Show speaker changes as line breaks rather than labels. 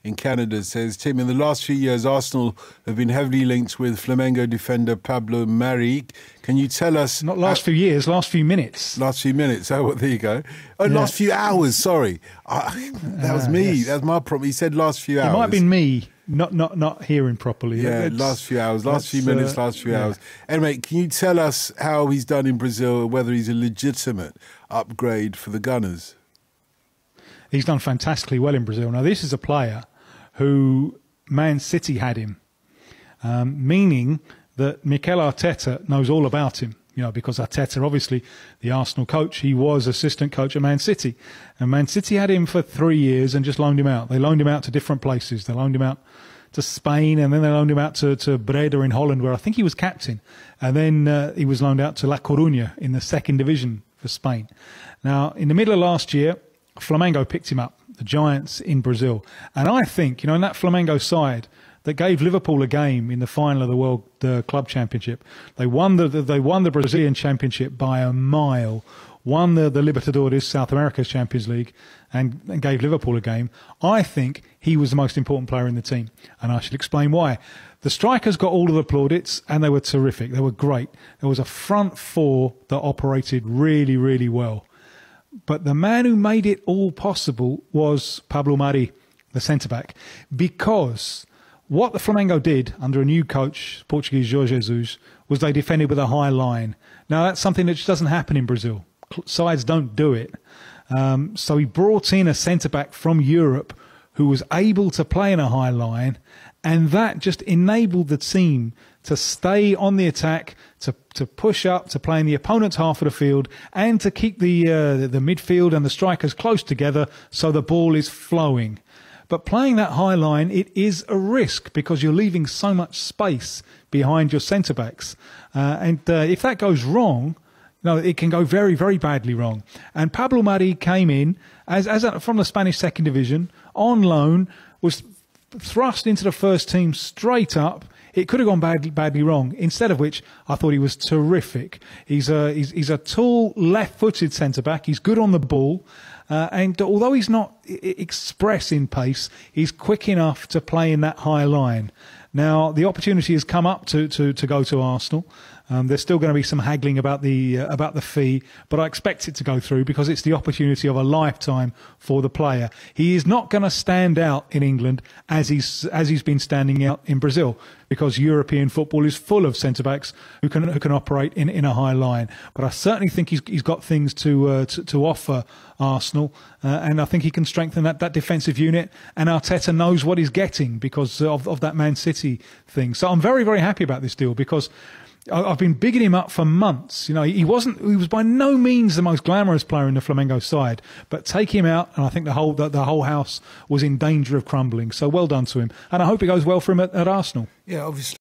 in Canada says, Tim, in the last few years, Arsenal have been heavily linked with Flamengo defender Pablo Mari. Can you tell us...
Not last few years, last few minutes.
Last few minutes. Oh, well, there you go. Oh, yeah. Last few hours, sorry. That was me. Yes. That was my problem. He said last few hours.
It might have been me. Not hearing properly.
Yeah, last few hours, last few minutes, last few hours. Anyway, can you tell us how he's done in Brazil, whether he's a legitimate upgrade for the Gunners?
He's done fantastically well in Brazil. Now, this is a player who Man City had him, meaning that Mikel Arteta knows all about him. You know, because Arteta, obviously, the Arsenal coach, he was assistant coach at Man City. And Man City had him for 3 years and just loaned him out. They loaned him out to different places. They loaned him out to Spain, and then they loaned him out to Breda in Holland, where I think he was captain. And then he was loaned out to La Coruña in the second division for Spain. Now, in the middle of last year, Flamengo picked him up, the Giants in Brazil. And I think, you know, in that Flamengo side that gave Liverpool a game in the final of the World Club Championship. They won the Brazilian Championship by a mile, won the Libertadores, South America's Champions League, and gave Liverpool a game. I think he was the most important player in the team, and I shall explain why. The strikers got all of the plaudits, and they were terrific. They were great. There was a front four that operated really, really well. But the man who made it all possible was Pablo Mari, the centre-back, because... what the Flamengo did under a new coach, Portuguese Jorge Jesus, was they defended with a high line. Now, that's something that just doesn't happen in Brazil. Sides don't do it. So he brought in a centre-back from Europe who was able to play in a high line, and that just enabled the team to stay on the attack, to push up, to play in the opponent's half of the field, and to keep the midfield and the strikers close together so the ball is flowing. But playing that high line, it is a risk because you're leaving so much space behind your centre-backs. And if that goes wrong, you know, it can go very, very badly wrong. And Pablo Mari came in from the Spanish second division, on loan, was thrust into the first team straight up. It could have gone badly wrong, instead of which I thought he was terrific. He's a tall, left-footed centre-back. He's good on the ball. And although he's not express in pace, he's quick enough to play in that high line. Now, the opportunity has come up to go to Arsenal. There's still going to be some haggling about the fee, but I expect it to go through because it's the opportunity of a lifetime for the player. He is not going to stand out in England as he's been standing out in Brazil, because European football is full of centre-backs who can operate in a high line. But I certainly think he's got things to offer Arsenal, and I think he can strengthen that defensive unit. And Arteta knows what he's getting because of that Man City thing. So I'm very, very happy about this deal because I've been bigging him up for months. You know, he was by no means the most glamorous player in the Flamengo side, but take him out, and I think the whole house was in danger of crumbling. So well done to him, and I hope it goes well for him at Arsenal.
Yeah, obviously.